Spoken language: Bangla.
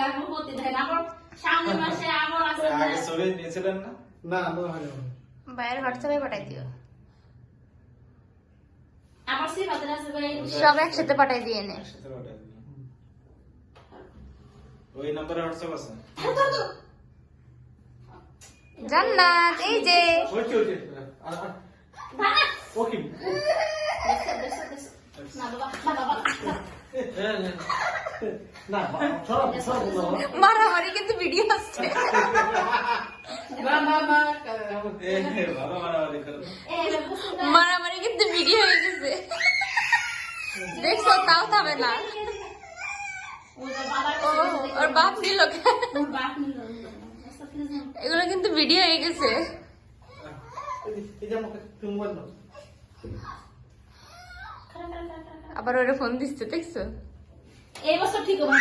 লাগবে হতে দেন আবার সামনের মাসে আবার আছে আগে ছবি নিয়েছিলেন না? না আমার হয়নি। ভাইয়ের হোয়াটসঅ্যাপে পাঠাই দিও। আবার সে বাজার আছে ভাই সব একসাথে পাঠাই দিয়ে নে। একসাথে পাঠাই দিন। ওই নম্বরে হোয়াটসঅ্যাপ আছে? জান্নাত এই যে ওকে ওকে ওকে না বাবা বাবা না সরব সরব মারামারি কিন্তু ভিডিও আসছে। না না না বাবা মারামারি করে। মারামারি কিন্তু ভিডিও হয়ে গেছে। দেখছো তাও থামে না। ও ওর বাপ নিল এগুলো কিন্তু ভিডিও হয়ে গেছে। এই যে আমাকে তুমি মোবাইল নাও। আবার ওরে ফোন দিচ্ছে দেখছো। এই বছর ঠিক হবে